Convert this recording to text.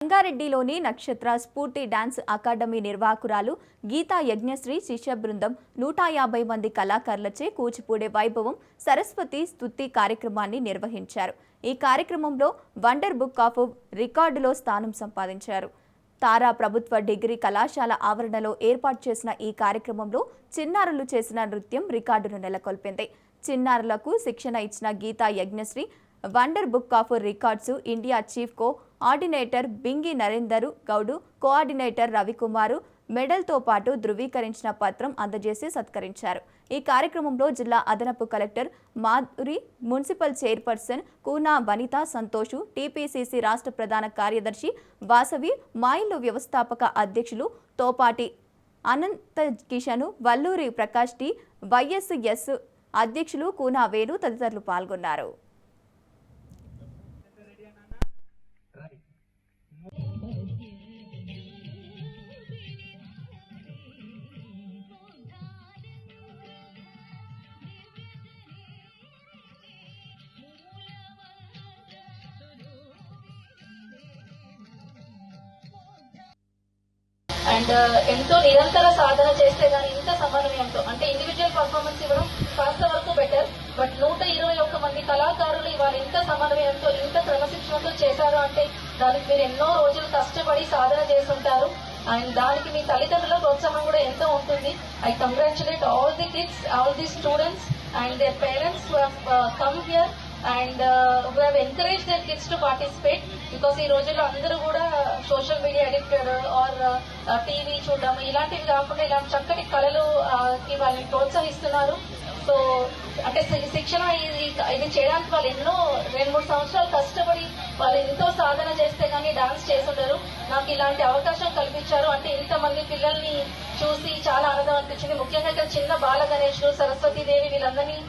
రంగారెడ్డిలోని నక్షత్ర స్ఫూర్తి dance academy నిర్వాహకురాలు Gita Yajnashri శిష్య బృందం 150 మంది కళాకారులచే కూచిపూడి వైభవం సరస్వతి స్తుతి కార్యక్రమాన్ని నిర్వహించారు. ఈ కార్యక్రమంలో వండర్ బుక్ ఆఫ్ రికార్డులో స్థానం సంపాదించారు. తారా ప్రభుత్వ డిగ్రీ కళాశాల ఆవరణలో ఏర్పాటు చేసిన ఈ కార్యక్రమంలో చిన్నారులు చేసిన నృత్యం రికార్డును నెలకొల్పింది. చిన్నారులకు శిక్షణ ఇచ్చిన Geetha Yajnashri wonder book of records India chief coordinator Bingi Narender Goud, coordinator Ravikumar మెడల్తో పాటు ధృవీకరించిన పత్రం అందజేసి సత్కరించారు. ఈ కార్యక్రమంలో జిల్లా అదనపు collector Madhuri, municipal chairperson Koona Vanitha Santosh, TPCC రాష్ట్ర ప్రధాన కార్యదర్శి వాసవి, మాయిల్లు వ్యవస్థాపక అధ్యక్షులు తోపాటి అనంత కిషన్, వల్లూరి ప్రకాష్ టి, వైఎస్ఎస్ అధ్యక్షులు కూనా వేణు తదితరులు పాల్గొన్నారు. అండ్ ఎంతో నిరంతర సాధన చేస్తే గానీ ఇంత సమన్వయంతో అంటే ఇండివిజువల్ పర్ఫార్మెన్స్ ఇవ్వడం కాస్త వరకు బెటర్, బట్ 121 మంది కళాకారులు ఇవాళ ఇంత సమన్వయంతో ఇంత క్రమశిక్షణతో చేశారు అంటే దానికి మీరు ఎన్నో రోజులు కష్టపడి సాధన చేస్తుంటారు. అండ్ దానికి మీ తల్లిదండ్రుల ప్రోత్సాహం కూడా ఎంతో ఉంటుంది. I congratulate all the kids, all the students and their parents who have come here and who have encouraged their kids to participate, because ఈ రోజుల్లో అందరూ కూడా social media addicted or TV చూడడం ఇలాంటివి కాకుండా ఇలాంటి చక్కటి కళలు వాళ్ళని ప్రోత్సహిస్తున్నారు. సో అంటే శిక్షణ ఇది చేయడానికి వాళ్ళు ఎన్నో 2-3 సంవత్సరాలు కష్టపడి వాళ్ళు ఎంతో సాధన చేస్తే గానీ డాన్స్ చేస్తుంటారు. నాకు ఇలాంటి అవకాశం కల్పించారు అంటే ఇంతమంది పిల్లల్ని చూసి చాలా ఆనందం అనిపించింది. ముఖ్యంగా ఇక్కడ చిన్న బాల గణేష్లు, సరస్వతీదేవి వీళ్ళందరినీ